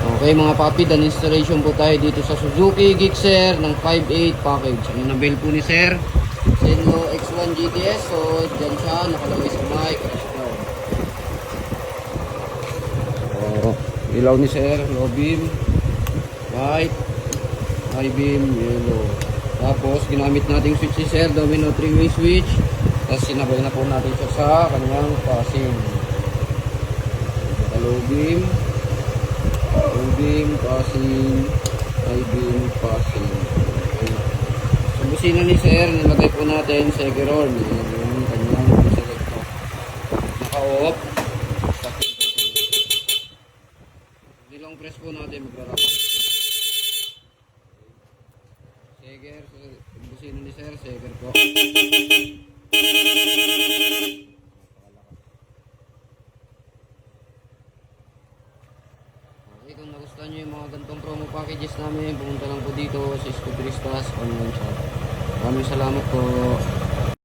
Okay mga papi, dan installation po tayo dito sa Suzuki Gixxer ng 5.8 package. Ano na build po ni sir? Zenlo X1 GTS. So dyan siya, nakalagay sa mic. Ilaw ni sir, low beam, white, high beam, yellow. Tapos ginamit natin switch ni sir, domino 3-way switch. Tapos sinabay na po natin siya sa kanyang passing. Low beam, passing, high beam, passing. Okay. Sa busina ni sir, nilagay po natin Segeron. Yung kanyang selector. Naka-off. Nilang press po natin magrarap. Seger, busina ni sir, Seger po. Okay, kung nagustuhan nyo yung mga ganitong promo packages namin, pumunta lang po dito sa Scootristas online shop. Maraming salamat po.